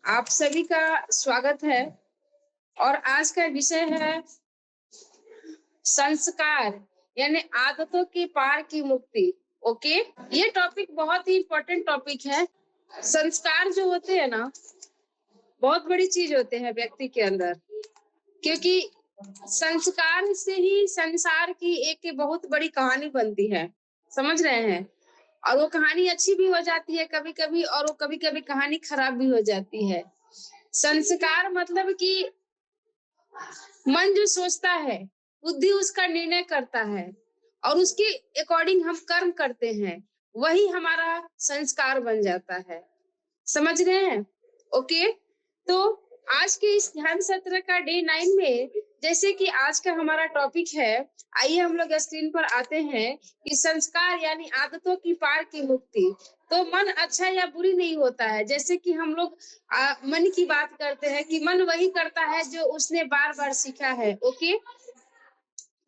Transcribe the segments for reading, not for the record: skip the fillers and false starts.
आप सभी का स्वागत है और आज का विषय है संस्कार यानी आदतों के पार की मुक्ति। ओके, ये टॉपिक बहुत ही इम्पोर्टेंट टॉपिक है। संस्कार जो होते हैं ना, बहुत बड़ी चीज होते हैं व्यक्ति के अंदर, क्योंकि संस्कार से ही संसार की एक बहुत बड़ी कहानी बनती है। समझ रहे हैं? और वो कहानी अच्छी भी हो जाती है कभी कभी, और वो कभी कभी कहानी खराब भी हो जाती है। संस्कार मतलब कि मन जो सोचता है, बुद्धि उसका निर्णय करता है और उसके अकॉर्डिंग हम कर्म करते हैं, वही हमारा संस्कार बन जाता है। समझ रहे हैं? ओके, तो आज के इस ध्यान सत्र का डे 9 में, जैसे कि आज का हमारा टॉपिक है, आइए हम लोग स्क्रीन पर आते हैं कि संस्कार यानी आदतों की पार की मुक्ति। तो मन अच्छा या बुरी नहीं होता है। जैसे कि हम लोग मन की बात करते हैं कि मन वही करता है जो उसने बार बार सीखा है। ओके,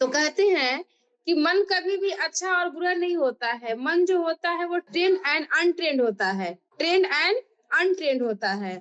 तो कहते हैं कि मन कभी भी अच्छा और बुरा नहीं होता है। मन जो होता है वो ट्रेंड एंड अनट्रेंड होता है, ट्रेंड एंड अनट्रेंड होता है।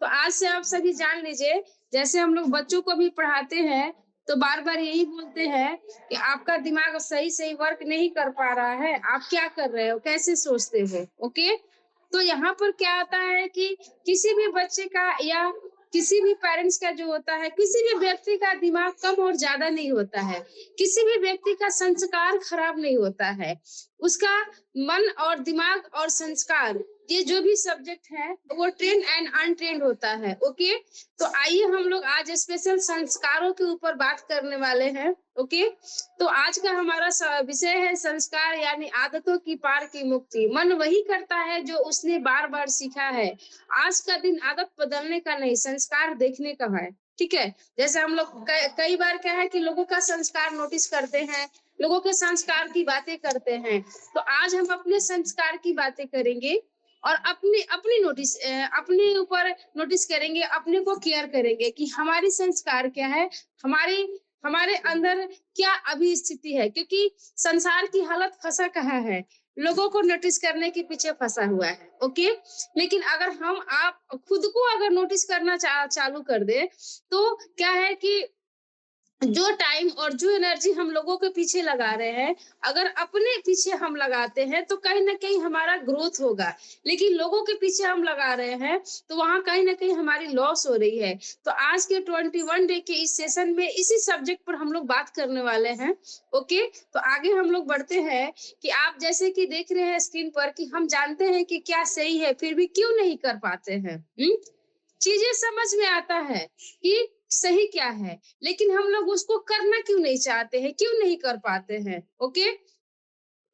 तो आज से आप सभी जान लीजिए, जैसे हम लोग बच्चों को भी पढ़ाते हैं तो बार बार यही बोलते हैं कि आपका दिमाग सही सही वर्क नहीं कर पा रहा है, आप क्या कर रहे हो, कैसे सोचते हो। ओके, तो यहाँ पर क्या आता है कि किसी भी बच्चे का या किसी भी पेरेंट्स का जो होता है, किसी भी व्यक्ति का दिमाग कम और ज्यादा नहीं होता है, किसी भी व्यक्ति का संस्कार खराब नहीं होता है। उसका मन और दिमाग और संस्कार, ये जो भी सब्जेक्ट है वो ट्रेंड एंड अनट्रेंड होता है। ओके, तो आइए हम लोग आज स्पेशल संस्कारों के ऊपर बात करने वाले हैं। ओके, तो आज का हमारा विषय है संस्कार यानी आदतों की पार की मुक्ति। मन वही करता है जो उसने बार बार सीखा है। आज का दिन आदत बदलने का नहीं, संस्कार देखने का है। ठीक है, जैसे हम लोग कई बार क्या है कि लोगों का संस्कार नोटिस करते हैं, लोगों के संस्कार की बातें करते हैं। तो आज हम अपने संस्कार की बातें करेंगे और अपने अपनी नोटिस अपने ऊपर नोटिस करेंगे, अपने को केयर करेंगे कि हमारी संस्कार क्या है, हमारे हमारे अंदर क्या अभी स्थिति है। क्योंकि संसार की हालत फंसा कहाँ है, लोगों को नोटिस करने के पीछे फंसा हुआ है। ओके, लेकिन अगर हम आप खुद को अगर नोटिस करना चालू कर दे तो क्या है कि जो टाइम और जो एनर्जी हम लोगों के पीछे लगा रहे हैं, अगर अपने पीछे हम लगाते हैं तो कहीं ना कहीं हमारा ग्रोथ होगा। लेकिन लोगों के पीछे हम लगा रहे हैं तो वहां कहीं ना कहीं हमारी लॉस हो रही है। तो आज के 21 डे के इस सेशन में इसी सब्जेक्ट पर हम लोग बात करने वाले हैं। ओके, तो आगे हम लोग बढ़ते हैं कि आप जैसे कि देख रहे हैं स्क्रीन पर कि हम जानते हैं कि क्या सही है, फिर भी क्यों नहीं कर पाते हैं। चीजें समझ में आता है कि सही क्या है, लेकिन हम लोग उसको करना क्यों नहीं चाहते हैं, क्यों नहीं कर पाते हैं। ओके,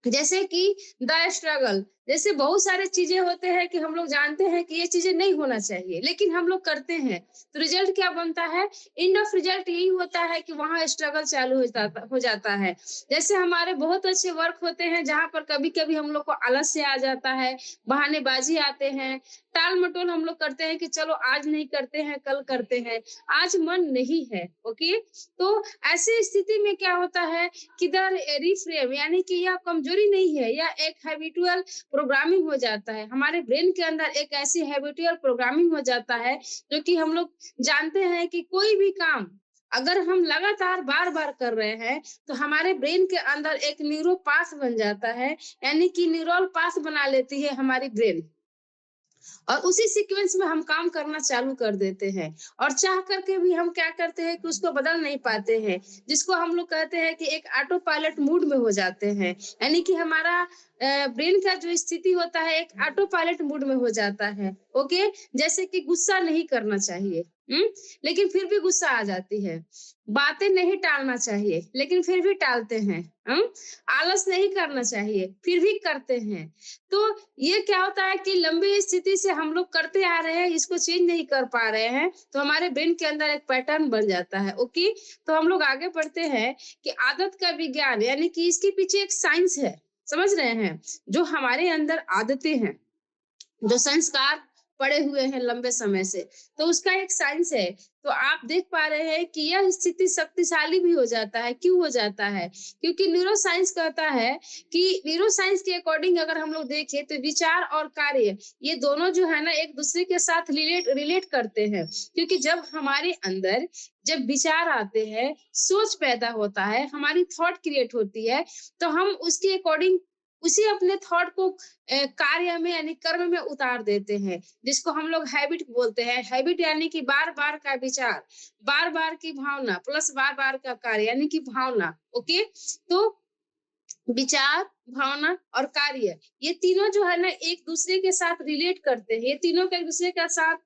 जैसे कि द स्ट्रगल, जैसे बहुत सारे चीजें होते हैं कि हम लोग जानते हैं कि ये चीजें नहीं होना चाहिए, लेकिन हम लोग करते हैं। तो रिजल्ट क्या बनता है? एंड ऑफ रिजल्ट यही होता है कि वहां स्ट्रगल चालू हो जाता है। जैसे हमारे बहुत अच्छे वर्क होते हैं जहां पर कभी कभी हम लोग को आलस से आ जाता है, बहानेबाजी आते हैं, टाल मटोल हम लोग करते हैं कि चलो आज नहीं करते हैं, कल करते हैं, आज मन नहीं है। ओके, तो ऐसी स्थिति में क्या होता है कि द रिफ्रेम यानी कि यह कमजोरी नहीं है, यह एक हैबिचुअल प्रोग्रामिंग हो जाता है। हमारे ब्रेन के अंदर एक ऐसी हैबिचुअल प्रोग्रामिंग हो जाता है जो कि हम लोग जानते हैं कि कोई भी काम अगर हम लगातार बार बार कर रहे हैं तो हमारे ब्रेन के अंदर एक न्यूरो पाथ बन जाता है, यानी कि न्यूरल पाथ बना लेती है हमारी ब्रेन, और उसी सीक्वेंस में हम काम करना चालू कर देते हैं। और चाह करके भी हम क्या करते हैं कि उसको बदल नहीं पाते हैं, जिसको हम लोग कहते हैं कि एक ऑटो पायलट मूड में हो जाते हैं। यानी कि हमारा ब्रेन का जो स्थिति होता है एक ऑटो पायलट मूड में हो जाता है। ओके, जैसे कि गुस्सा नहीं करना चाहिए, लेकिन फिर भी गुस्सा आ जाती है। बातें नहीं टालना चाहिए, लेकिन फिर भी टालते हैं। आलस नहीं करना चाहिए, फिर भी करते हैं। तो ये क्या होता है कि लंबी स्थिति से हम लोग करते आ रहे हैं, इसको चेंज नहीं कर पा रहे हैं, तो हमारे ब्रेन के अंदर एक पैटर्न बन जाता है। ओके, तो हम लोग आगे बढ़ते हैं कि आदत का विज्ञान, यानी कि इसके पीछे एक साइंस है। समझ रहे हैं? जो हमारे अंदर आदतें हैं, जो संस्कार पड़े हुए हैं लंबे समय से, तो उसका एक साइंस है। तो आप देख पा रहे हैं कि यह स्थिति शक्तिशाली भी हो जाता है। क्यों हो जाता है? क्योंकि न्यूरो साइंस कहता है कि न्यूरो साइंस के अकॉर्डिंग अगर हम लोग देखें तो विचार और कार्य ये दोनों जो है ना एक दूसरे के साथ रिलेट करते हैं। क्योंकि जब हमारे अंदर जब विचार आते हैं, सोच पैदा होता है, हमारी थॉट क्रिएट होती है, तो हम उसके अकॉर्डिंग उसी अपने थॉट को कार्य में यानी कर्म में उतार देते हैं, जिसको हम लोग हैबिट बोलते हैं। हैबिट यानी कि बार-बार का विचार, बार-बार की भावना प्लस बार-बार का कार्य यानी कि भावना। ओके, तो विचार, भावना और कार्य ये तीनों जो है ना एक दूसरे के साथ रिलेट करते हैं। ये तीनों का एक दूसरे के साथ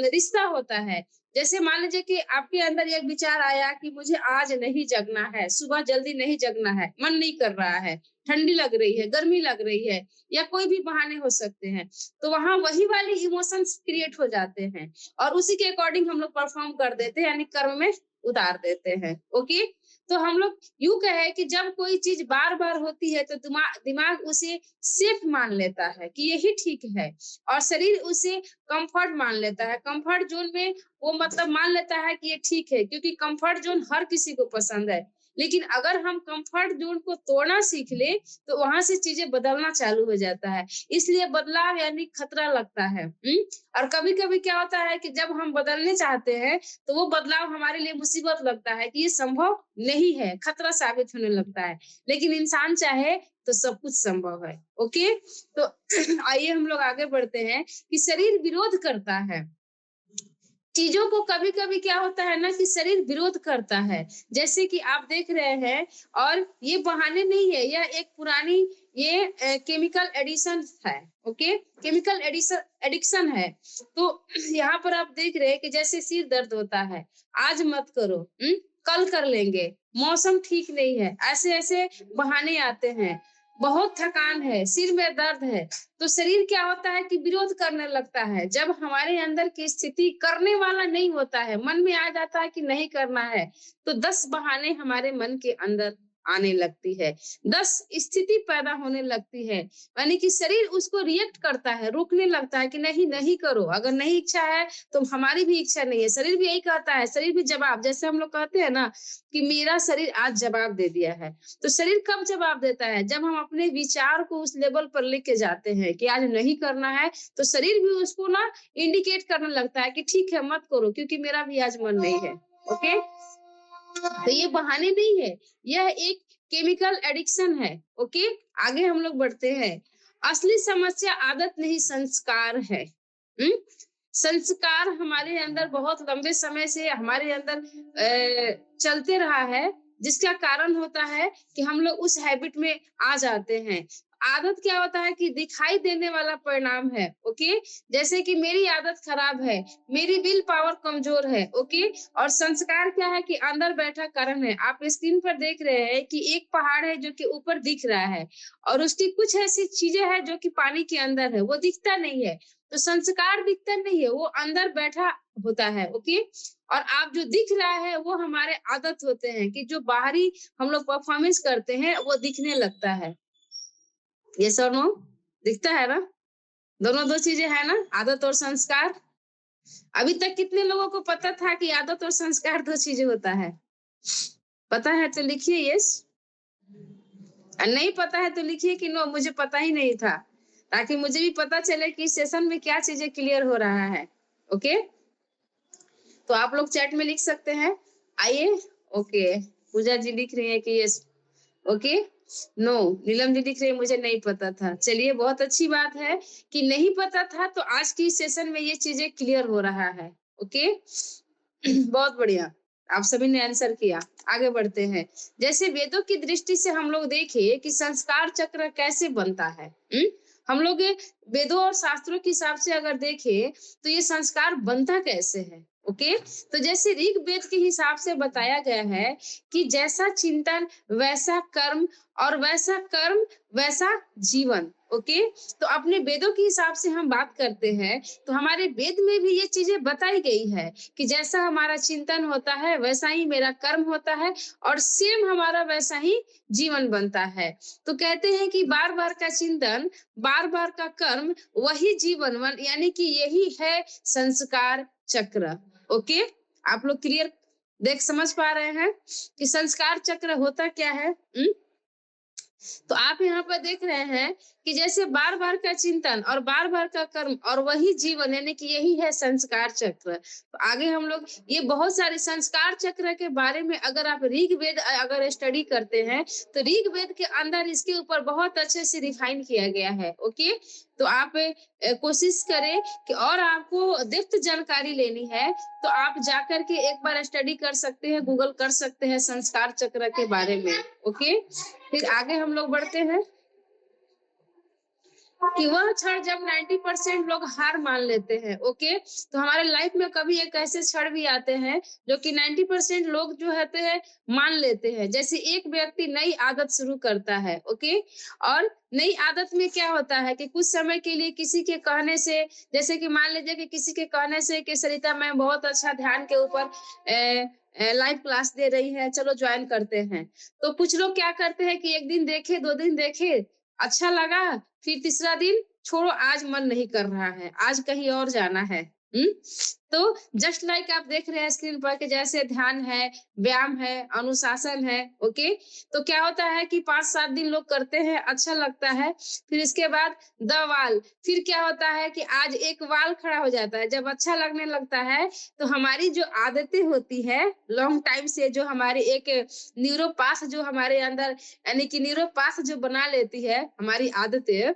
रिश्ता होता है। जैसे मान लीजिए कि आपके अंदर एक विचार आया कि मुझे आज नहीं जगना है, सुबह जल्दी नहीं जगना है, मन नहीं कर रहा है, ठंडी लग रही है, गर्मी लग रही है या कोई भी बहाने हो सकते हैं। तो वहां वही वाले इमोशंस क्रिएट हो जाते हैं और उसी के अकॉर्डिंग हम लोग परफॉर्म कर देते हैं यानी कर्म में उतार देते हैं। ओके, तो हम लोग यूं कहे कि जब कोई चीज बार बार होती है तो दिमाग उसे सेफ मान लेता है कि यही ठीक है और शरीर उसे कंफर्ट मान लेता है। कंफर्ट जोन में वो मतलब मान लेता है कि ये ठीक है, क्योंकि कंफर्ट जोन हर किसी को पसंद है। लेकिन अगर हम कंफर्ट जोन को तोड़ना सीख ले तो वहां से चीजें बदलना चालू हो जाता है। इसलिए बदलाव यानी खतरा लगता है। और कभी कभी क्या होता है कि जब हम बदलने चाहते हैं तो वो बदलाव हमारे लिए मुसीबत लगता है कि ये संभव नहीं है, खतरा साबित होने लगता है। लेकिन इंसान चाहे तो सब कुछ संभव है। ओके, तो आइए हम लोग आगे बढ़ते हैं कि शरीर विरोध करता है चीजों को। कभी कभी क्या होता है ना कि शरीर विरोध करता है, जैसे कि आप देख रहे हैं, और ये बहाने नहीं है, यह एक पुरानी ये केमिकल एडिशन है। ओके, केमिकल एडिशन एडिक्शन है। तो यहाँ पर आप देख रहे हैं कि जैसे सिर दर्द होता है, आज मत करो, कल कर लेंगे, मौसम ठीक नहीं है, ऐसे ऐसे बहाने आते हैं। बहुत थकान है, सिर में दर्द है, तो शरीर क्या होता है कि विरोध करने लगता है। जब हमारे अंदर की स्थिति करने वाला नहीं होता है, मन में आ जाता है कि नहीं करना है, तो 10 बहाने हमारे मन के अंदर आने लगती है, 10 स्थिति पैदा होने लगती है। यानी कि शरीर उसको रिएक्ट करता है, रोकने लगता है कि नहीं नहीं करो। अगर नहीं इच्छा है तो हमारी भी इच्छा नहीं है, शरीर भी यही कहता है। शरीर भी जवाब, जैसे हम लोग कहते हैं ना कि मेरा शरीर आज जवाब दे दिया है। तो शरीर कब जवाब देता है? जब हम अपने विचार को उस लेवल पर लेके जाते हैं कि आज नहीं करना है, तो शरीर भी उसको ना इंडिकेट करने लगता है कि ठीक है मत करो, क्योंकि मेरा भी आज मन नहीं है। ओके, तो ये बहाने नहीं है, यह एक केमिकल एडिक्शन है। ओके, आगे हम लोग बढ़ते हैं। असली समस्या आदत नहीं संस्कार है। संस्कार हमारे अंदर बहुत लंबे समय से हमारे अंदर चलते रहा है, जिसका कारण होता है कि हम लोग उस हैबिट में आ जाते हैं। आदत क्या होता है कि दिखाई देने वाला परिणाम है। ओके, जैसे कि मेरी आदत खराब है, मेरी विल पावर कमजोर है। ओके, और संस्कार क्या है कि अंदर बैठा कारण है। आप स्क्रीन पर देख रहे हैं कि एक पहाड़ है जो कि ऊपर दिख रहा है और उसकी कुछ ऐसी चीजें हैं जो कि पानी के अंदर है, वो दिखता नहीं है। तो संस्कार दिखता नहीं है, वो अंदर बैठा होता है। ओके, और आप जो दिख रहा है वो हमारे आदत होते हैं कि जो बाहरी हम लोग परफॉर्मेंस करते हैं वो दिखने लगता है। ये सर नो दिखता है ना, दोनों दो चीजें है ना, आदत और संस्कार। अभी तक कितने लोगों को पता था कि आदत और संस्कार दो चीजें होता है? पता है तो लिखिए यस, नहीं पता है तो लिखिए कि नो मुझे पता ही नहीं था, ताकि मुझे भी पता चले कि सेशन में क्या चीजें क्लियर हो रहा है। ओके, तो आप लोग चैट में लिख सकते हैं। आइए, ओके, पूजा जी लिख रही है कि yes. Okay, no, Neelam ji लिख रही है मुझे नहीं पता था। चलिए, बहुत अच्छी बात है कि नहीं पता था, तो आज की सेशन में ये चीजें क्लियर हो रहा है। ओके, बहुत बढ़िया, आप सभी ने आंसर किया। आगे बढ़ते हैं। जैसे वेदों की दृष्टि से हम लोग देखें कि संस्कार चक्र कैसे बनता है। हम लोग वेदों और शास्त्रों के हिसाब से अगर देखें तो ये संस्कार बनता कैसे है। ओके, तो जैसे ऋग्वेद के हिसाब से बताया गया है कि जैसा चिंतन वैसा कर्म और वैसा कर्म वैसा जीवन। ओके। तो अपने वेदों के हिसाब से हम बात करते हैं तो हमारे वेद में भी ये चीजें बताई गई है कि जैसा हमारा चिंतन होता है वैसा ही मेरा कर्म होता है और सेम हमारा वैसा ही जीवन बनता है। तो कहते हैं कि बार बार का चिंतन, बार बार का कर्म, वही जीवन यानी कि यही है संस्कार चक्र। ओके, आप लोग क्लियर देख समझ पा रहे हैं कि संस्कार चक्र होता क्या है? तो आप यहाँ पर देख रहे हैं कि जैसे बार बार का चिंतन और बार बार का कर्म और वही जीवन, यानी कि यही है संस्कार चक्र। तो आगे हम लोग ये बहुत सारे संस्कार चक्र के बारे में अगर आप ऋग्वेद अगर स्टडी करते हैं तो ऋग्वेद के अंदर इसके ऊपर बहुत अच्छे से रिफाइन किया गया है। ओके, तो आप कोशिश करें कि और आपको डेप्थ जानकारी लेनी है तो आप जाकर के एक बार स्टडी कर सकते हैं, गूगल कर सकते हैं संस्कार चक्र के बारे में। ओके, फिर आगे हम लोग बढ़ते हैं कि वह क्षण जब 90% लोग हार मान लेते हैं। ओके, तो हमारे लाइफ में कभी एक ऐसे क्षण भी आते हैं जो कि 90% लोग जो होते हैं मान लेते हैं। जैसे एक व्यक्ति नई आदत शुरू करता है, ओके, और नई आदत में क्या होता है कि कुछ समय के लिए किसी के कहने से, जैसे कि मान लीजिए कि किसी के कहने से कि सरिता मैम बहुत अच्छा ध्यान के ऊपर लाइव क्लास दे रही है, चलो ज्वाइन करते हैं। तो कुछ लोग क्या करते हैं कि एक दिन देखे, 2 दिन देखे, अच्छा लगा, फिर तीसरा दिन छोड़ो, आज मन नहीं कर रहा है, आज कहीं और जाना है। हम्म, तो जस्ट लाइक आप देख रहे हैं स्क्रीन पर कि जैसे ध्यान है, व्यायाम है, अनुशासन है। ओके, तो क्या होता है कि 5-7 दिन लोग करते हैं, अच्छा लगता है, फिर इसके बाद दवाल, फिर क्या होता है कि आज एक वाल खड़ा हो जाता है। जब अच्छा लगने लगता है तो हमारी जो आदतें होती है लॉन्ग टाइम से, जो हमारी एक न्यूरोपाथ जो हमारे अंदर, यानी कि न्यूरोपाथ जो बना लेती है हमारी आदतें,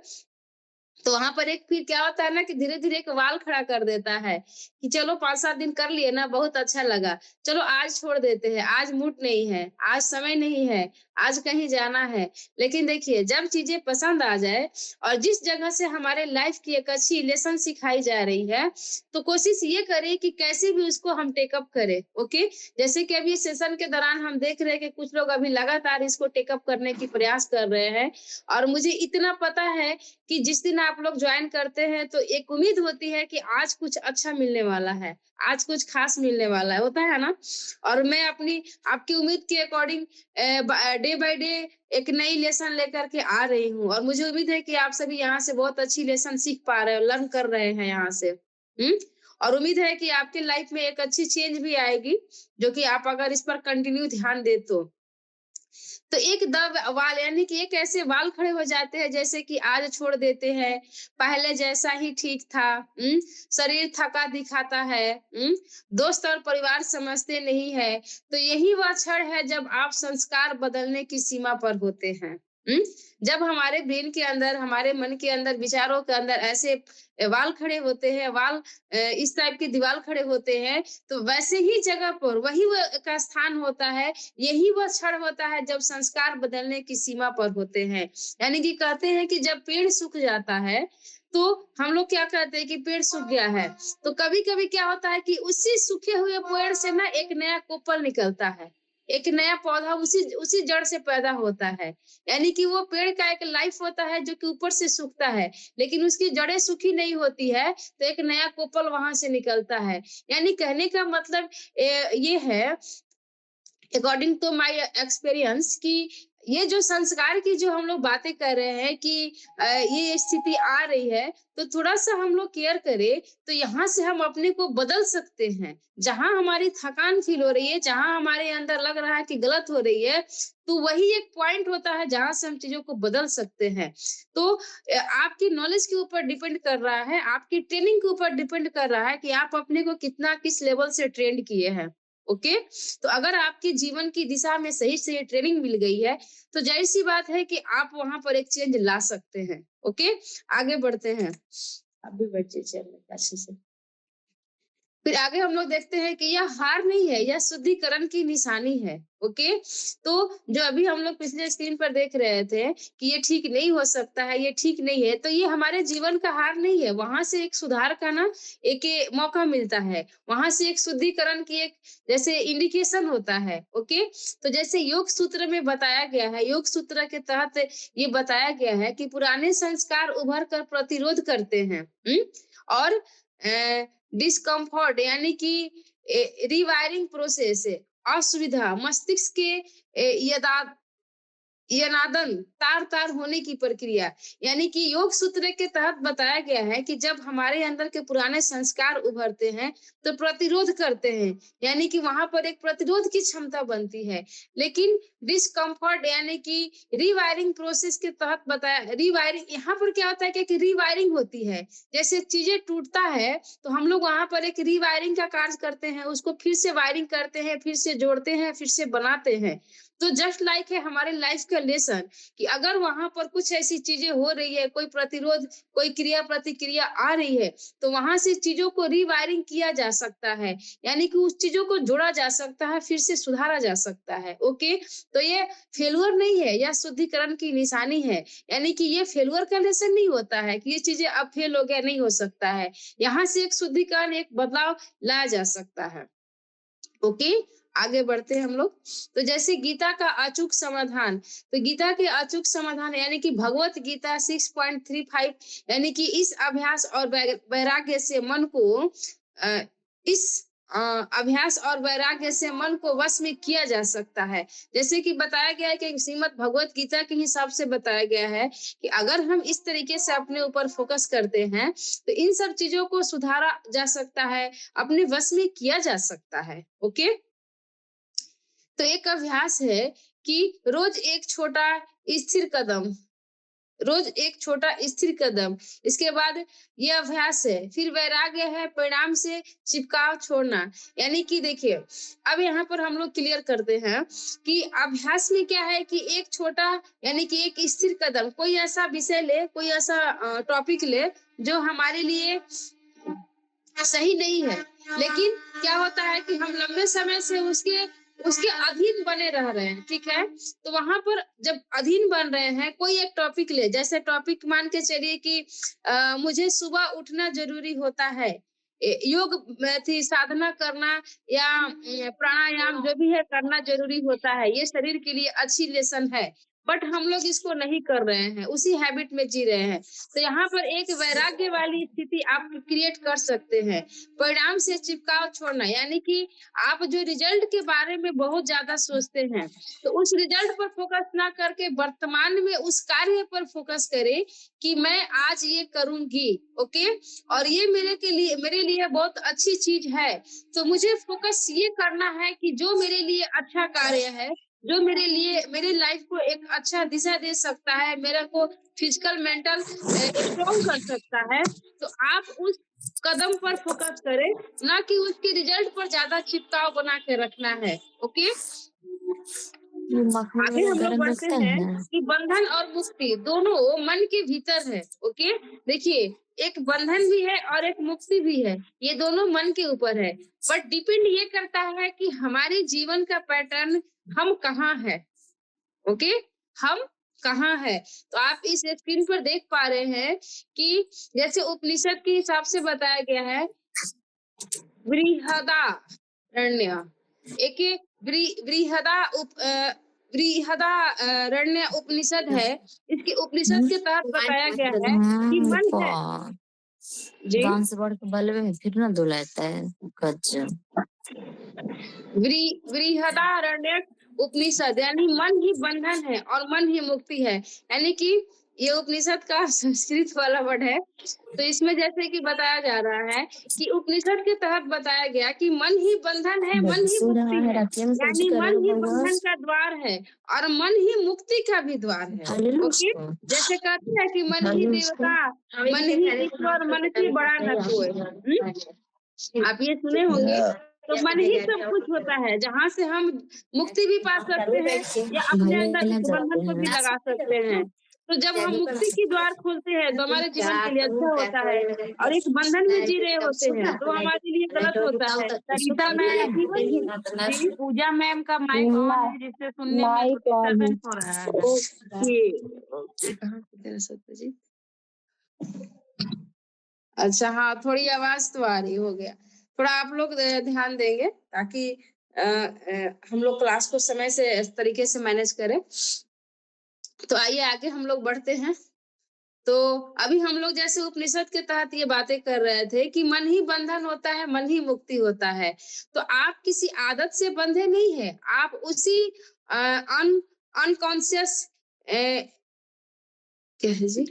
तो वहां पर एक फिर क्या होता है ना कि धीरे धीरे एक वाल खड़ा कर देता है कि चलो 5-7 दिन कर लिए ना, बहुत अच्छा लगा, चलो आज छोड़ देते हैं, आज मूड नहीं है, आज समय नहीं है, आज कहीं जाना है। लेकिन देखिए, जब चीजें पसंद आ जाए और जिस जगह से हमारे लाइफ की एक अच्छी लेसन सिखाई जा रही है तो कोशिश ये करें कि कैसे भी उसको हम टेकअप करें। ओके, जैसे कि अभी सेशन के दौरान हम देख रहे हैं कि कुछ लोग अभी लगातार इसको टेकअप करने की प्रयास कर रहे हैं और मुझे इतना पता है कि जिस दिन आप लोग ज्वाइन करते हैं तो एक उम्मीद होती है कि आज कुछ अच्छा मिलने वाला है, आज कुछ खास मिलने वाला है, होता है ना। और मैं अपनी आपकी उम्मीद के अकॉर्डिंग डे बाय डे एक नई लेसन लेकर के आ रही हूँ और मुझे उम्मीद है कि आप सभी यहाँ से बहुत अच्छी लेसन सीख पा रहे हो, लर्न कर रहे हैं यहाँ से। और उम्मीद है कि आपके लाइफ में एक अच्छी चेंज भी आएगी, जो कि आप अगर इस पर कंटिन्यू ध्यान दे तो एक वाल, यानी कि एक ऐसे वाल खड़े हो जाते हैं जैसे कि आज छोड़ देते हैं, पहले जैसा ही ठीक था। शरीर थका दिखाता है, दोस्त और परिवार समझते नहीं है। तो यही वह क्षण है जब आप संस्कार बदलने की सीमा पर होते हैं। जब हमारे ब्रेन के अंदर, हमारे मन के अंदर, विचारों के अंदर ऐसे वाल खड़े होते हैं, वाल इस टाइप की दीवार खड़े होते हैं, तो वैसे ही जगह पर वही का स्थान होता है, यही वह क्षण होता है जब संस्कार बदलने की सीमा पर होते हैं। यानी कि कहते हैं कि जब पेड़ सूख जाता है तो हम लोग क्या कहते हैं कि पेड़ सूख गया है, तो कभी कभी क्या होता है कि उसी सूखे हुए पेड़ से ना एक नया कोपल निकलता है, एक नया पौधा उसी उसी जड़ से पैदा होता है। यानी कि वो पेड़ का एक लाइफ होता है जो कि ऊपर से सूखता है, लेकिन उसकी जड़ें सूखी नहीं होती है, तो एक नया कोपल वहां से निकलता है। यानी कहने का मतलब ये है, अकॉर्डिंग टू माय एक्सपीरियंस, कि ये जो संस्कार की जो हम लोग बातें कर रहे हैं कि ये स्थिति आ रही है, तो थोड़ा सा हम लोग केयर करें तो यहाँ से हम अपने को बदल सकते हैं। जहां हमारी थकान फील हो रही है, जहां हमारे अंदर लग रहा है कि गलत हो रही है, तो वही एक पॉइंट होता है जहां से हम चीजों को बदल सकते हैं। तो आपकी नॉलेज के ऊपर डिपेंड कर रहा है, आपकी ट्रेनिंग के ऊपर डिपेंड कर रहा है कि आप अपने को कितना किस लेवल से ट्रेंड किए हैं। ओके, तो अगर आपके जीवन की दिशा में सही से ट्रेनिंग मिल गई है तो जाहिर सी बात है कि आप वहां पर एक चेंज ला सकते हैं। ओके, आगे बढ़ते हैं। आप भी बैठ जाइए अच्छे से। फिर आगे हम लोग देखते हैं कि यह हार नहीं है, यह शुद्धिकरण की निशानी है। ओके, तो जो अभी हम लोग पिछले स्क्रीन पर देख रहे थे कि ये ठीक नहीं हो सकता है, ये ठीक नहीं है, तो ये हमारे जीवन का हार नहीं है। वहां से एक सुधार का ना एक मौका मिलता है, वहां से एक शुद्धिकरण की एक जैसे इंडिकेशन होता है। ओके, तो जैसे योग सूत्र में बताया गया है, योग सूत्र के तहत ये बताया गया है कि पुराने संस्कार उभर कर प्रतिरोध करते हैं। और डिस्कम्फर्ट यानी कि रिवायरिंग प्रोसेस, असुविधा, मस्तिष्क के यदा यनादन तार-तार होने की प्रक्रिया, यानी कि योग सूत्र के तहत बताया गया है कि जब हमारे अंदर के पुराने संस्कार उभरते हैं, तो प्रतिरोध करते हैं, यानी कि वहाँ पर एक प्रतिरोध की क्षमता बनती है। लेकिन डिस्कम्फर्ट यानी कि रिवायरिंग प्रोसेस के तहत बताया रिवायरिंग यहाँ पर क्या होता है कि रिवायरिंग होती है। जैसे चीज़ें टूटता है, तो हम लोग वहाँ पर एक रिवायरिंग का कार्य करते हैं, उसको फिर से वायरिंग करते हैं, फिर से जोड़ते हैं, फिर से बनाते हैं। तो जस्ट लाइक है हमारे लाइफ का लेसन कि अगर वहां पर कुछ ऐसी चीजें हो रही है, कोई प्रतिरोध, कोई क्रिया प्रतिक्रिया आ रही है, तो वहां से चीजों को रिवायरिंग किया जा सकता है, यानी कि उस चीजों को जोड़ा जा सकता है, फिर से सुधारा जा सकता है। ओके, तो ये फेलुअर नहीं है, यह शुद्धिकरण की निशानी है, यानी कि ये फेलुअर का लेसन नहीं होता है कि ये चीजें अब फेल हो गया, नहीं हो सकता है। यहाँ से एक शुद्धिकरण, एक बदलाव लाया जा सकता है। ओके, आगे बढ़ते हैं हम लोग। तो जैसे गीता का अचूक समाधान, तो गीता के अचूक समाधान यानी कि भगवत गीता 6.35, यानी कि इस अभ्यास और वैराग्य से मन को अ, इस अभ्यास और वैराग्य से मन को वश में किया जा सकता है। जैसे कि बताया गया है कि श्रीमद् भगवत गीता के हिसाब से बताया गया है कि अगर हम इस तरीके से अपने ऊपर फोकस करते हैं, तो इन सब चीजों को सुधारा जा सकता है, अपने वश में किया जा सकता है। ओके, तो एक अभ्यास है कि रोज एक छोटा स्थिर कदम, रोज एक छोटा स्थिर कदम, इसके बाद ये अभ्यास है, फिर वैराग्य है, परिणाम से चिपकाव छोड़ना। यानी कि देखिए, अब यहाँ पर हम लोग क्लियर करते हैं कि अभ्यास में क्या है कि एक छोटा यानी कि एक स्थिर कदम, कोई ऐसा विषय ले, कोई ऐसा टॉपिक ले जो हमारे लिए सही नहीं है, लेकिन क्या होता है कि हम लंबे समय से उसके उसके अधीन बने रह रहे हैं। ठीक है, तो वहां पर जब अधीन बन रहे हैं, कोई एक टॉपिक ले, जैसे टॉपिक मान के चलिए कि मुझे सुबह उठना जरूरी होता है, योग थी साधना करना या प्राणायाम जो भी है करना जरूरी होता है, ये शरीर के लिए अच्छी लेसन है, बट हम लोग इसको नहीं कर रहे हैं, उसी हैबिट में जी रहे हैं। तो यहाँ पर एक वैराग्य वाली स्थिति आप क्रिएट कर सकते हैं। परिणाम से चिपकाव छोड़ना, यानी कि आप जो रिजल्ट के बारे में बहुत ज्यादा सोचते हैं, तो उस रिजल्ट पर फोकस ना करके वर्तमान में उस कार्य पर फोकस करें कि मैं आज ये करूंगी। ओके, और ये मेरे लिए बहुत अच्छी चीज है, तो मुझे फोकस ये करना है कि जो मेरे लिए अच्छा कार्य है, जो मेरे लिए मेरे लाइफ को एक अच्छा दिशा दे सकता है, मेरा को फिजिकल मेंटल स्ट्रॉन्ग कर सकता है, तो आप उस कदम पर फोकस करें, ना कि उसके रिजल्ट पर ज्यादा चिपकाव बना के रखना है। ओके, ये मखनी आगे हम लोग गरम बढ़ते रखता हैं है। कि बंधन और मुक्ति दोनों मन के भीतर है। ओके, देखिए, एक बंधन भी है और एक मुक्ति भी है, ये दोनों मन के ऊपर है, बट डिपेंड ये करता है कि हमारे जीवन का पैटर्न हम कहाँ है। ओके, हम कहाँ है। तो आप इस स्क्रीन पर देख पा रहे हैं कि जैसे उपनिषद के हिसाब से बताया गया है, बृहदारण्य, एक बृहदारण्य उपनिषद है। इसके उपनिषद के तहत बताया गया है कि मन है जी, गांव से बढ़ के बलवे में फिर ना दुलाता है गजब। बृहदारण्य उपनिषद, यानी मन ही बंधन है और मन ही मुक्ति है, यानी कि ये उपनिषद का संस्कृत वाला वर्ड है। तो इसमें जैसे कि बताया जा रहा है कि उपनिषद के तहत बताया गया कि मन ही बंधन है, मन ही मुक्ति है, यानी मन ही बंधन का द्वार है और मन ही मुक्ति का भी द्वार है। ओके, जैसे कहते हैं कि मन ही देवता, मन ही ईश्वर, मन ही बड़ा न कोई। आप ये सुने होंगे, तो मन ही सब कुछ होता है, जहाँ से हम मुक्ति भी पा सकते हैं या अपने अंदर इस बंधन को भी लगा सकते हैं। तो जब हम मुक्ति की द्वार खोलते हैं तो हमारे जीवन के लिए अच्छा होता है, और एक बंधन में जी रहे होते हैं तो हमारे लिए गलत होता है। गीता मैम, जी पूजा मैम का माइक ऑन है, जिससे सुनने में माइक ऑन है। डिस्टरबेंस हो रहा है। ओके, कहाँ पे तेरा सत्य जी? अच्छा, हाँ, थोड़ी आवाज तो आ रही, हो गया। थोड़ा आप लोग ध्यान देंगे ताकि हम लोग क्लास को समय से इस तरीके से मैनेज करें। तो आइए आगे हम लोग बढ़ते हैं। तो अभी हम लोग जैसे उपनिषद के तहत ये बातें कर रहे थे कि मन ही बंधन होता है, मन ही मुक्ति होता है। तो आप किसी आदत से बंधे नहीं है, आप उसी अनकॉन्शियस क्या है जी,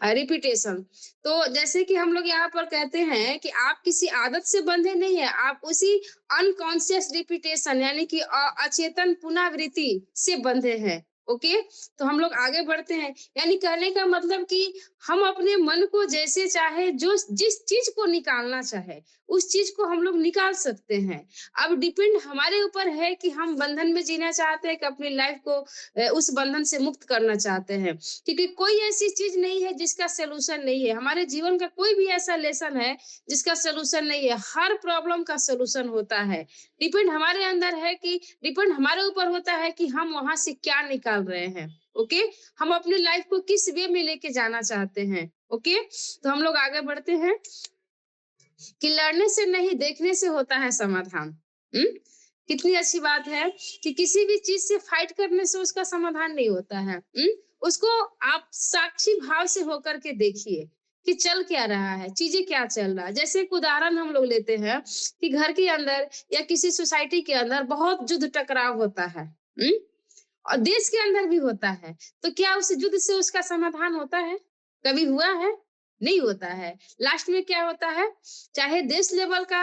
रिपीटेशन। तो जैसे कि हम लोग यहाँ पर कहते हैं कि आप किसी आदत से बंधे नहीं है, आप उसी अनकॉन्शियस रिपीटेशन यानी कि अचेतन पुनरावृत्ति से बंधे हैं। ओके, तो हम लोग आगे बढ़ते हैं। यानी कहने का मतलब कि हम अपने मन को जैसे चाहे, जो जिस चीज को निकालना चाहे उस चीज को हम लोग निकाल सकते हैं। अब डिपेंड हमारे ऊपर है कि हम बंधन में जीना चाहते हैं कि अपनी लाइफ को उस बंधन से मुक्त करना चाहते हैं। क्योंकि कोई ऐसी चीज नहीं है जिसका सोल्यूशन नहीं है। हमारे जीवन का कोई भी ऐसा लेसन है जिसका सोल्यूशन नहीं है। हर प्रॉब्लम का सोल्यूशन होता है। डिपेंड हमारे अंदर है कि डिपेंड हमारे ऊपर होता है कि हम वहां से क्या निकाल रहे हैं। ओके, हम अपनी लाइफ को किस वे में लेके जाना चाहते हैं। ओके, तो हम लोग आगे बढ़ते हैं कि लड़ने से नहीं, देखने से होता है समाधान। कितनी अच्छी बात है कि किसी भी चीज से फाइट करने से उसका समाधान नहीं होता है। उसको आप साक्षी भाव से होकर के देखिए कि चल क्या रहा है, चीजें क्या चल रहा है। जैसे एक उदाहरण हम लोग लेते हैं कि घर के अंदर या किसी सोसाइटी के अंदर बहुत युद्ध टकराव होता है, और देश के अंदर भी होता है। तो क्या उस युद्ध से उसका समाधान होता है? कभी हुआ है? नहीं होता है। लास्ट में क्या होता है, चाहे देश लेवल का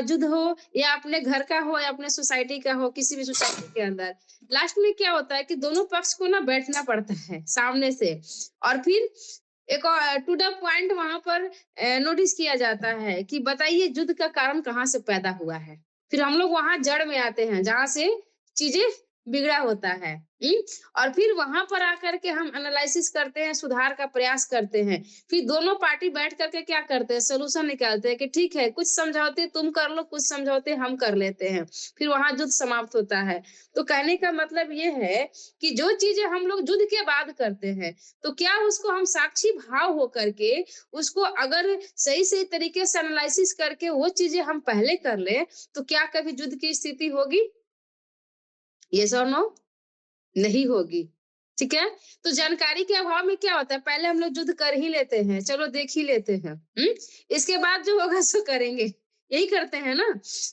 युद्ध हो या अपने घर का हो या अपने सोसाइटी का हो, किसी भी सोसाइटी के अंदर लास्ट में क्या होता है कि दोनों पक्ष को ना बैठना पड़ता है सामने से, और फिर एक टू द पॉइंट वहां पर नोटिस किया जाता है कि बताइए युद्ध का कारण कहाँ से पैदा हुआ है। फिर हम लोग वहां जड़ में आते हैं जहां से चीजें बिगड़ा होता है। और फिर वहां पर आकर के हम एनालिसिस करते हैं, सुधार का प्रयास करते हैं। फिर दोनों पार्टी बैठ करके क्या करते हैं, सोल्यूशन निकालते हैं कि ठीक है, कुछ समझौते तुम कर लो, कुछ समझौते हम कर लेते हैं। फिर वहां युद्ध समाप्त होता है। तो कहने का मतलब ये है कि जो चीजें हम लोग युद्ध के बाद करते हैं, तो क्या उसको हम साक्षी भाव होकर के उसको अगर सही सही तरीके से एनालिसिस करके वो चीजें हम पहले कर ले, तो क्या कभी युद्ध की स्थिति होगी? यस और नो? नहीं होगी। ठीक है, तो जानकारी के अभाव में क्या होता है, पहले हम लोग युद्ध कर ही लेते हैं, चलो देख ही लेते हैं। इसके बाद जो होगा सो करेंगे, यही करते हैं ना।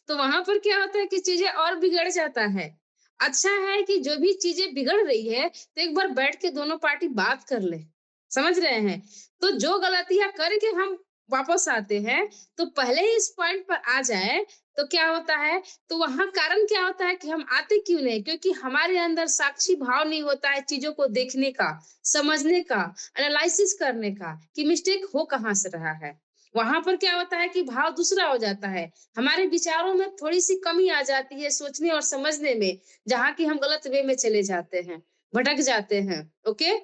तो वहां पर क्या होता है कि चीजें और बिगड़ जाता है। अच्छा है कि जो भी चीजें बिगड़ रही है तो एक बार बैठ के दोनों पार्टी बात कर ले। समझ रहे हैं? तो जो गलतियां करके हम वापस आते हैं, तो पहले ही इस पॉइंट पर आ जाए तो क्या होता है, तो वहां कारण क्या होता है कि हम आते क्यों नहीं, क्योंकि हमारे अंदर साक्षी भाव नहीं होता है चीजों को देखने का, समझने का, एनालिसिस करने का कि मिस्टेक हो कहाँ से रहा है। वहां पर क्या होता है कि भाव दूसरा हो जाता है, हमारे विचारों में थोड़ी सी कमी आ जाती है सोचने और समझने में, जहाँ की हम गलत वे में चले जाते हैं, भटक जाते हैं। ओके,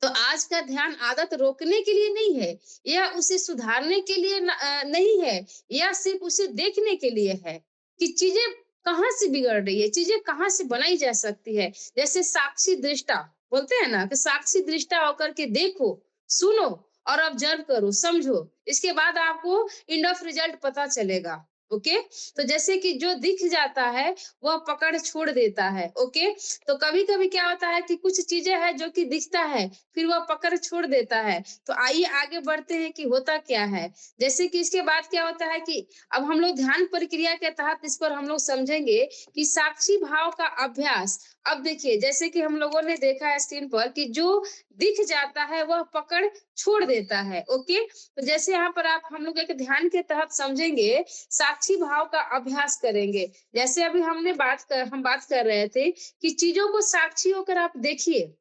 तो आज का ध्यान आदत रोकने के लिए नहीं है, या उसे सुधारने के लिए नहीं है, या सिर्फ उसे देखने के लिए है कि चीजें कहाँ से बिगड़ रही है, चीजें कहाँ से बनाई जा सकती है। जैसे साक्षी दृष्टा बोलते हैं ना, कि साक्षी दृष्टा होकर के देखो, सुनो और ऑब्जर्व करो, समझो, इसके बाद आपको एंड ऑफ रिजल्ट पता चलेगा। ओके, तो जैसे कि जो दिख जाता है वह पकड़ छोड़ देता है। ओके, तो कभी कभी क्या होता है कि कुछ चीजें हैं जो कि दिखता है, फिर वह पकड़ छोड़ देता है। तो आइए आगे बढ़ते हैं कि होता क्या है। जैसे कि इसके बाद क्या होता है कि अब हम लोग ध्यान प्रक्रिया के तहत इस पर हम लोग समझेंगे कि साक्षी भाव का अभ्यास। अब देखिए, जैसे कि हम लोगों ने देखा है स्क्रीन पर कि जो दिख जाता है वह पकड़ छोड़ देता है। ओके, तो जैसे यहाँ पर आप हम लोग एक ध्यान के तहत समझेंगे, साक्षी भाव का अभ्यास करेंगे। जैसे अभी हम बात कर रहे थे कि चीजों को साक्षी होकर आप देखिए,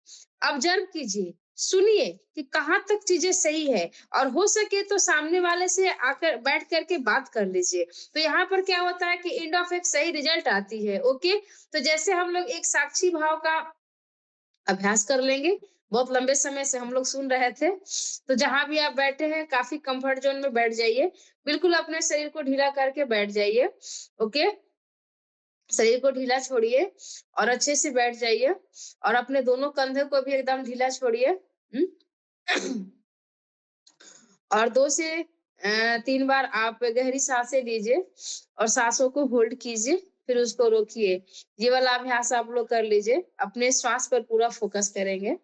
ऑब्जर्व कीजिए, सुनिए कि कहाँ तक चीजें सही है, और हो सके तो सामने वाले से आकर बैठ करके बात कर लीजिए। तो यहाँ पर क्या होता है कि एंड ऑफ एक सही रिजल्ट आती है। ओके, तो जैसे हम लोग एक साक्षी भाव का अभ्यास कर लेंगे। बहुत लंबे समय से हम लोग सुन रहे थे, तो जहां भी आप बैठे हैं काफी कंफर्ट जोन में बैठ जाइए। बिल्कुल अपने शरीर को ढीला करके बैठ जाइए। ओके, शरीर को ढीला छोड़िए और अच्छे से बैठ जाइए और अपने दोनों कंधे को भी एकदम ढीला छोड़िए। और 2 से 3 बार आप गहरी सांसें लीजिए और सांसों को होल्ड कीजिए, फिर उसको रोकिए। ये वाला अभ्यास आप लोग कर लीजिए। अपने श्वास पर पूरा फोकस करेंगे।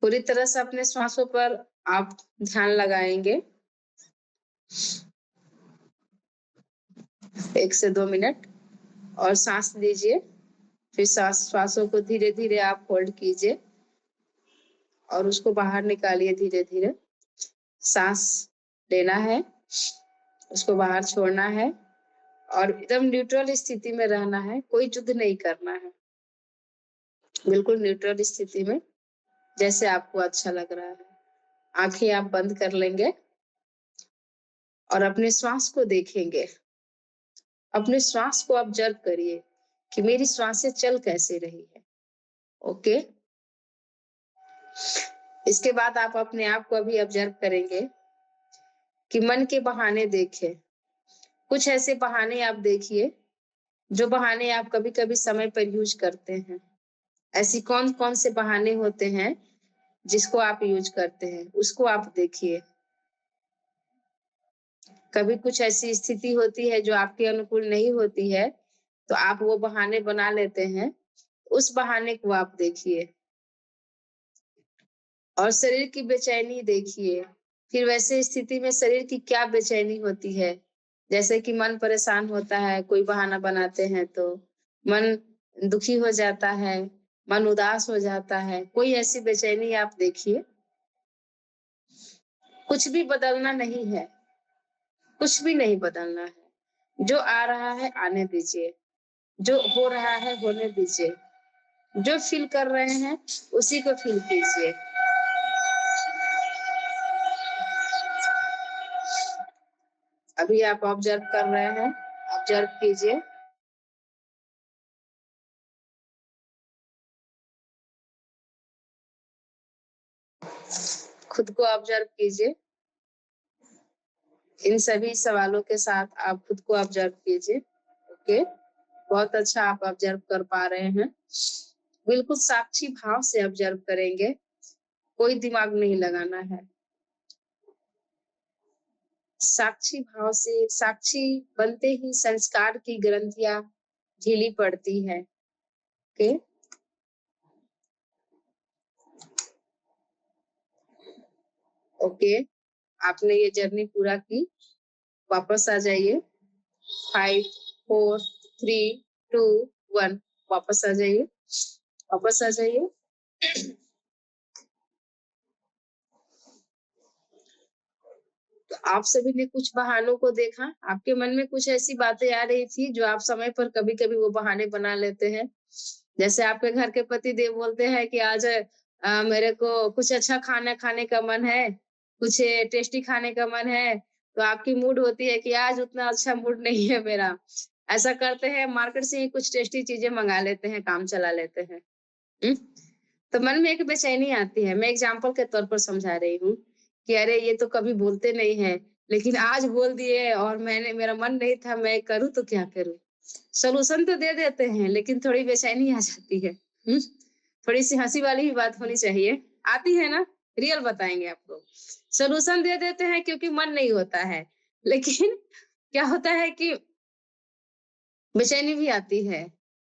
पूरी तरह से अपने श्वासों पर आप ध्यान लगाएंगे। 1 से 2 मिनट और सांस लीजिए, फिर श्वासों को धीरे-धीरे आप होल्ड कीजिए और उसको बाहर निकालिए धीरे-धीरे। सांस लेना है, उसको बाहर छोड़ना है और एकदम न्यूट्रल स्थिति में रहना है, कोई युद्ध नहीं करना है। बिल्कुल न्यूट्रल स्थिति में, जैसे आपको अच्छा लग रहा है। आंखें आप बंद कर लेंगे और अपने श्वास को देखेंगे। अपने श्वास को ऑब्जर्व करिए कि मेरी श्वासें चल कैसे रही है। ओके, इसके बाद आप अपने आप को अभी ऑब्जर्व करेंगे कि मन के बहाने देखें। कुछ ऐसे बहाने आप देखिए जो बहाने आप कभी-कभी समय पर यूज करते हैं। ऐसी कौन-कौन से बहाने होते हैं जिसको आप यूज करते हैं, उसको आप देखिए। कभी कुछ ऐसी स्थिति होती है जो आपके अनुकूल नहीं होती है, तो आप वो बहाने बना लेते हैं। उस बहाने को आप देखिए और शरीर की बेचैनी देखिए। फिर वैसे स्थिति में शरीर की क्या बेचैनी होती है? जैसे कि मन परेशान होता है, कोई बहाना बनाते हैं तो मन दुखी हो जाता है, मन उदास हो जाता है। कोई ऐसी बेचैनी आप देखिए। कुछ भी बदलना नहीं है, कुछ भी नहीं बदलना है। जो आ रहा है आने दीजिए, जो हो रहा है होने दीजिए। जो फील कर रहे हैं उसी को फील कीजिए। अभी आप ऑब्जर्व कर रहे हैं, ऑब्जर्व कीजिए। खुद को ऑब्जर्व कीजिए। इन सभी सवालों के साथ आप खुद को ऑब्जर्व कीजिए। ओके, बहुत अच्छा आप ऑब्जर्व कर पा रहे हैं। बिल्कुल साक्षी भाव से ऑब्जर्व करेंगे, कोई दिमाग नहीं लगाना है। साक्षी भाव से, साक्षी बनते ही संस्कार की ग्रंथियां ढीली पड़ती है। ओके, ओके, आपने ये जर्नी पूरा की। वापस आ जाइए। 5 4 3 2 1 वापस आ जाइए, वापस आ जाइए। तो आप सभी ने कुछ बहानों को देखा। आपके मन में कुछ ऐसी बातें आ रही थी जो आप समय पर कभी-कभी वो बहाने बना लेते हैं। जैसे आपके घर के पति देव बोलते हैं कि आज मेरे को कुछ अच्छा खाना खाने का मन है, कुछ टेस्टी खाने का मन है, तो आपकी मूड होती है कि आज उतना अच्छा मूड नहीं है मेरा। ऐसा करते हैं, मार्केट से ही कुछ टेस्टी चीजें मंगा लेते हैं, काम चला लेते हैं। हुँ? तो मन में एक बेचैनी आती है। मैं एग्जाम्पल के तौर पर समझा रही हूँ कि अरे ये तो कभी बोलते नहीं है, लेकिन आज बोल दिए और मेरा मन नहीं था, मैं करूँ तो क्या करूँ? सॉल्यूशन तो दे देते हैं, लेकिन थोड़ी बेचैनी आ जाती है। हुँ? थोड़ी-सी हँसी वाली भी बात होनी चाहिए। आती है ना? रियल बताएँगे आपको। सॉल्यूशन दे देते हैं क्योंकि मन नहीं होता है, लेकिन क्या होता है कि बेचैनी भी आती है।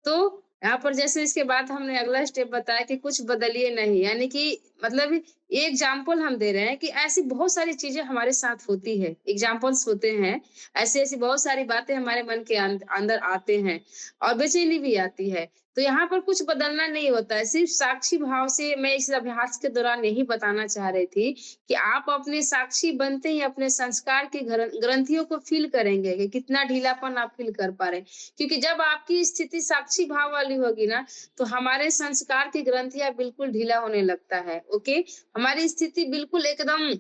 तो यहाँ पर जैसे इसके बाद हमने अगला स्टेप बताया कि कुछ बदलिए नहीं, यानी कि मतलब ये एग्ज़ाम्पल हम दे रहे हैं कि ऐसी बहुत सारी चीज़ें हमारे साथ होती है, एग्ज़ाम्पल्स होते हैं। ऐसी-ऐसी बहुत सारी बातें हमारे मन के अंदर आते हैं और बेचैनी भी आती है। तो यहाँ पर कुछ बदलना नहीं होता है, सिर्फ़ साक्षी भाव से मैं इस अभ्यास के दौरान यही बताना चाह रही थी कि आप अपने साक्षी बनते ही अपने संस्कार की ग्रंथियों को फ़ील करेंगे कि कितना ढीलापन आप फ़ील कर पा रहे हैं। क्योंकि जब आपकी स्थिति साक्षी भाव वाली होगी ना, तो हमारे संस्कार की ग्रंथियाँ बिल्कुल ढीला होने लगता है, ओके? हमारी स्थिति बिल्कुल एकदम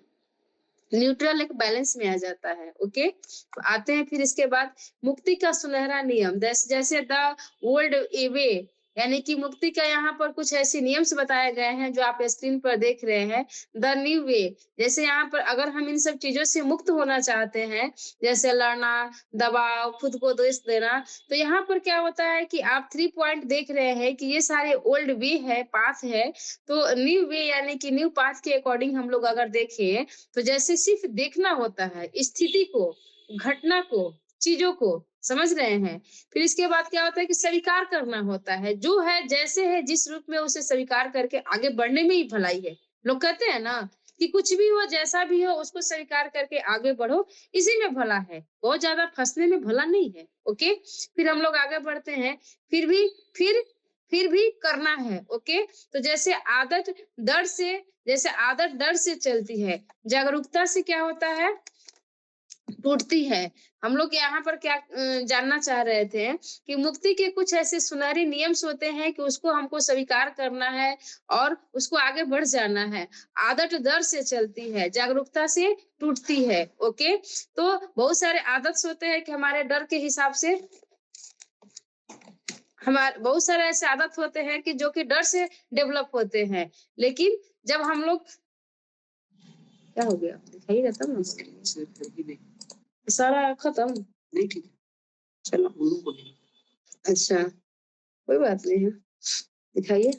न्यूट्रल एक बैलेंस में आ जाता है। ओके, तो आते हैं फिर इसके बाद मुक्ति का सुनहरा नियम, जैसे द ओल्ड वे, यानी कि मुक्ति का यहाँ पर कुछ ऐसे नियम्स बताए गए हैं जो आप स्क्रीन पर देख रहे हैं। द न्यू वे, जैसे यहाँ पर अगर हम इन सब चीजों से मुक्त होना चाहते हैं, जैसे लड़ना, दबाव, खुद को दोष देना, तो यहाँ पर क्या होता है कि आप 3 पॉइंट देख रहे हैं कि ये सारे ओल्ड वे है, पाथ है। तो न्यू वे यानी कि न्यू पाथ के अकॉर्डिंग हम लोग अगर देखें, तो जैसे सिर्फ देखना होता है स्थिति को, घटना को, चीजों को, समझ रहे हैं। फिर इसके बाद क्या होता है कि स्वीकार करना होता है, जो है जैसे है जिस रूप में उसे स्वीकार करके आगे बढ़ने में ही भलाई है। लोग कहते हैं ना कि कुछ भी हो, जैसा भी हो, उसको स्वीकार करके आगे बढ़ो, इसी में भला है, बहुत ज्यादा फंसने में भला नहीं है। ओके, फिर हम लोग आगे बढ़ते हैं। फिर भी करना है। ओके, तो जैसे आदत डर से चलती है, जागरूकता से क्या होता है, टूटती है। हम लोग यहाँ पर क्या जानना चाह रहे थे कि मुक्ति के कुछ ऐसे सुनहरे नियम्स होते हैं कि उसको हमको स्वीकार करना है और उसको आगे बढ़ जाना है। आदत डर से चलती है, जागरूकता से टूटती है। ओके, तो बहुत सारे आदत होते हैं कि हमारे डर के हिसाब से, हमारे बहुत सारे ऐसे आदत होते हैं कि जो कि डर से डेवलप होते हैं। लेकिन जब हम लोग, क्या हो गया, दिखाई रहता ना सारा खत्म, नहीं ठीक है, चलो अच्छा, कोई बात नहीं है, दिखाइए।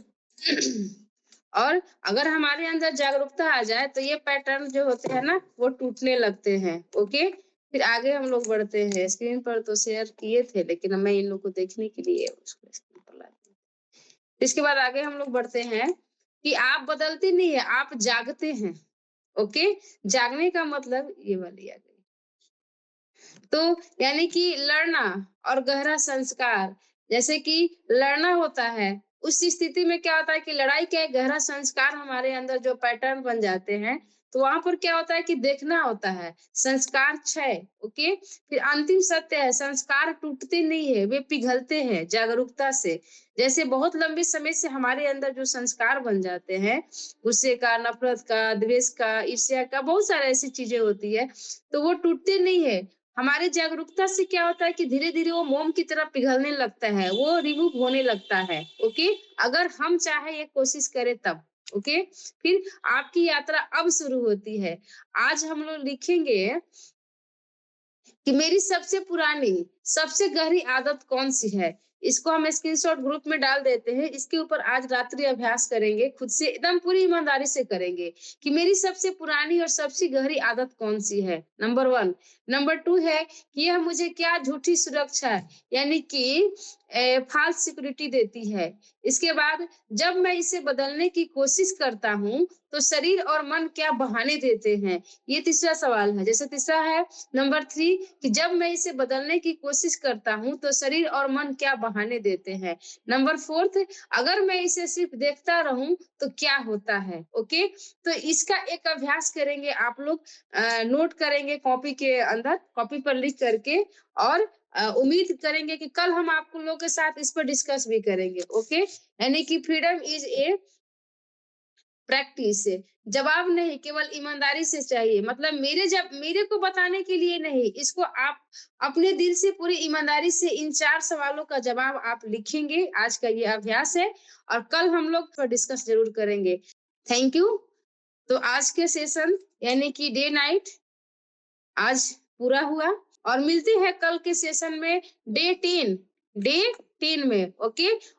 और अगर हमारे अंदर जागरूकता आ जाए तो ये पैटर्न जो होते हैं ना वो टूटने लगते हैं। ओके, फिर आगे हम लोग बढ़ते हैं। स्क्रीन पर तो शेयर किए थे, लेकिन मैं इन लोग को देखने के लिए उसको स्क्रीन पर ला दी। इसके बाद आगे हम लोग बढ़ते हैं कि आप बदलते नहीं है, आप जागते हैं। ओके, जागने का मतलब ये वाली आ गई। तो यानी कि लड़ना और गहरा संस्कार, जैसे कि लड़ना होता है, उस स्थिति में क्या होता है कि लड़ाई का एक गहरा संस्कार हमारे अंदर जो पैटर्न बन जाते हैं, तो वहां पर क्या होता है कि देखना होता है, संस्कार क्षय। ओके, फिर अंतिम सत्य है, संस्कार टूटते नहीं है, वे पिघलते हैं जागरूकता से। जैसे बहुत लंबे समय से हमारे अंदर जो संस्कार बन जाते हैं, गुस्से का, नफरत का, द्वेष का, ईर्ष्या का, बहुत सारी ऐसी चीजें होती है, तो वो टूटते नहीं है। हमारी जागरूकता से क्या होता है कि धीरे धीरे वो मोम की तरह पिघलने लगता है, वो रिमूव होने लगता है। ओके, अगर हम चाहे ये कोशिश करें तब। ओके, फिर आपकी यात्रा अब शुरू होती है। आज हम लोग लिखेंगे कि मेरी सबसे पुरानी, सबसे गहरी आदत कौन सी है। इसको हम स्क्रीनशॉट ग्रुप में डाल देते हैं। इसके ऊपर आज रात्रि अभ्यास करेंगे, खुद से एकदम पूरी ईमानदारी से करेंगे कि मेरी सबसे पुरानी और सबसे गहरी आदत कौन सी है। नंबर 1। नंबर 2 है कि यह मुझे क्या झूठी सुरक्षा यानी कि फाल्स सिक्योरिटी देती है। इसके बाद जब मैं इसे बदलने की कोशिश करता हूँ तो शरीर और मन क्या बहाने देते हैं। ये तीसरा सवाल है। जैसे तीसरा है नंबर 3 कि जब मैं इसे बदलने की कोशिश करता हूँ तो शरीर और मन क्या बहाने देते हैं। नंबर 4 अगर मैं इसे सिर्फ देखता रहूं तो क्या होता है। ओके, तो इसका एक अभ्यास करेंगे आप लोग, नोट करेंगे कॉपी के अंदर, कॉपी पर लिख करके, और उम्मीद करेंगे कि कल हम आप लोगों के साथ इस पर डिस्कस भी करेंगे। ओके, यानी कि फ्रीडम इज ए प्रैक्टिस, जवाब नहीं, केवल ईमानदारी से चाहिए। मतलब मेरे को बताने के लिए नहीं, इसको आप अपने दिल से पूरी ईमानदारी से इन 4 सवालों का जवाब आप लिखेंगे। आज का ये अभ्यास है और कल हम लोग पर डिस्कस जरूर करेंगे। Thank you. तो आज के सेशन यानी कि डे नाइट आज पूरा हुआ और मिलते हैं कल के सेशन में डे 10 में। ओके,